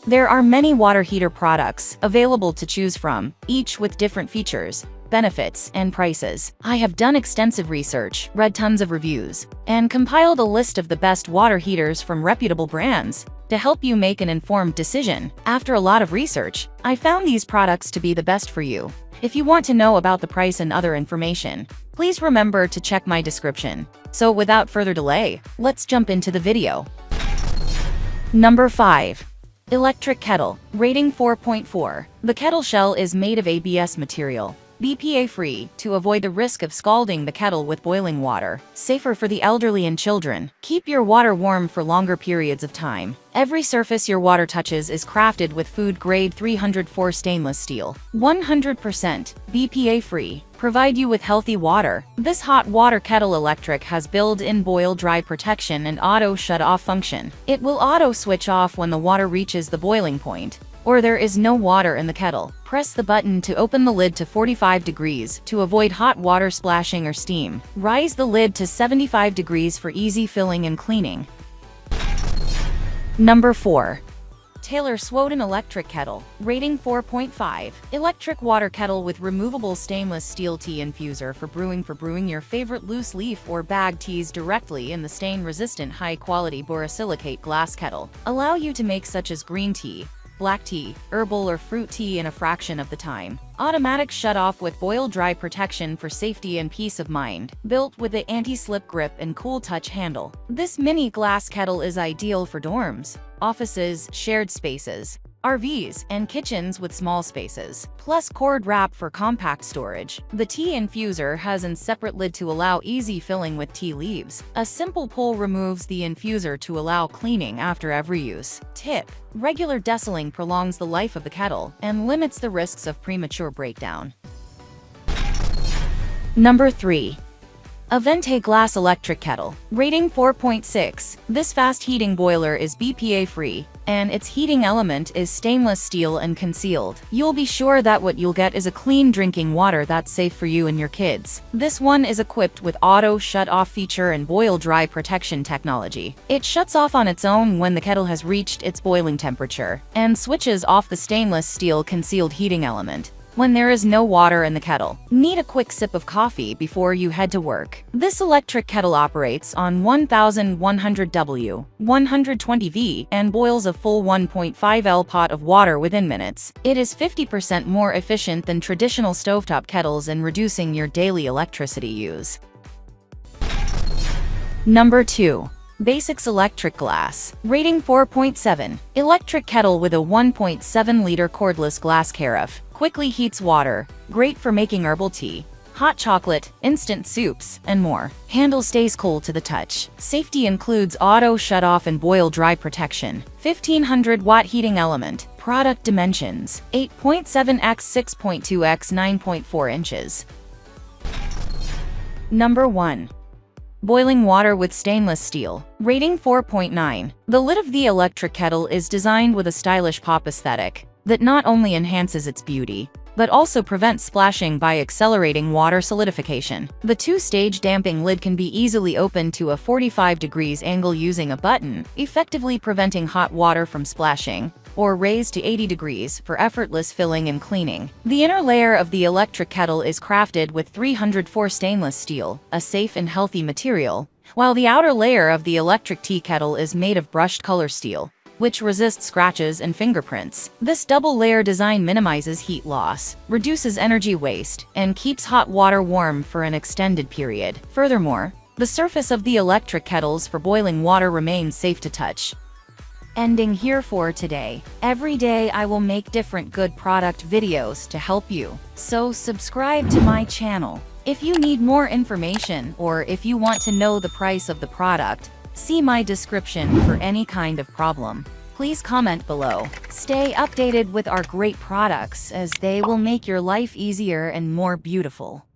There are many water heater products available to choose from, each with different features, benefits, and prices. I have done extensive research, read tons of reviews, and compiled a list of the best water heaters from reputable brands to help you make an informed decision. After a lot of research, I found these products to be the best for you. If you want to know about the price and other information, please remember to check my description. So without further delay, let's jump into the video. Number 5. Electric Kettle. Rating 4.4. The kettle shell is made of ABS material, BPA-free, to avoid the risk of scalding the kettle with boiling water. Safer for the elderly and children. Keep your water warm for longer periods of time. Every surface your water touches is crafted with food-grade 304 stainless steel. 100% BPA-free. Provide you with healthy water. This hot water kettle electric has built-in boil-dry protection and auto shut-off function. It will auto-switch off when the water reaches the boiling point, or there is no water in the kettle. Press the button to open the lid to 45 degrees to avoid hot water splashing or steam. Raise the lid to 75 degrees for easy filling and cleaning. Number 4. Taylor Swoden Electric Kettle. Rating 4.5. Electric water kettle with removable stainless steel tea infuser for brewing your favorite loose leaf or bag teas directly in the stain-resistant high-quality borosilicate glass kettle. Allow you to make such as green tea, black tea, herbal or fruit tea in a fraction of the time. Automatic shut-off with boil-dry protection for safety and peace of mind. Built with the anti-slip grip and cool touch handle. This mini glass kettle is ideal for dorms, offices, shared spaces, RVs, and kitchens with small spaces. Plus cord wrap for compact storage. The tea infuser has a separate lid to allow easy filling with tea leaves. A simple pull removes the infuser to allow cleaning after every use. Tip: regular deseling prolongs the life of the kettle and limits the risks of premature breakdown. Number 3. Avente Glass Electric Kettle. Rating 4.6. This fast heating boiler is BPA-free, and its heating element is stainless steel and concealed. You'll be sure that what you'll get is a clean drinking water that's safe for you and your kids. This one is equipped with auto shut-off feature and boil-dry protection technology. It shuts off on its own when the kettle has reached its boiling temperature, and switches off the stainless steel concealed heating element when there is no water in the kettle. Need a quick sip of coffee before you head to work? This electric kettle operates on 1100 W, 120 V, and boils a full 1.5 L pot of water within minutes. It is 50% more efficient than traditional stovetop kettles in reducing your daily electricity use. Number 2. Basics Electric Glass. Rating 4.7. Electric kettle with a 1.7-liter cordless glass carafe. Quickly heats water. Great for making herbal tea, hot chocolate, instant soups, and more. Handle stays cool to the touch. Safety includes auto shut-off and boil-dry protection. 1500-watt heating element. Product dimensions: 8.7 x 6.2 x 9.4 inches. Number 1. Boiling water with stainless steel. Rating 4.9. The lid of the electric kettle is designed with a stylish pop aesthetic that not only enhances its beauty, but also prevents splashing by accelerating water solidification. The two-stage damping lid can be easily opened to a 45 degrees angle using a button, effectively preventing hot water from splashing, or raised to 80 degrees for effortless filling and cleaning. The inner layer of the electric kettle is crafted with 304 stainless steel, a safe and healthy material, while the outer layer of the electric tea kettle is made of brushed color steel, which resists scratches and fingerprints. This double-layer design minimizes heat loss, reduces energy waste, and keeps hot water warm for an extended period. Furthermore, the surface of the electric kettles for boiling water remains safe to touch. Ending here for today. Every day I will make different good product videos to help you, so subscribe to my channel. If you need more information or if you want to know the price of the product, see my description for any kind of problem. Please comment below. Stay updated with our great products as they will make your life easier and more beautiful.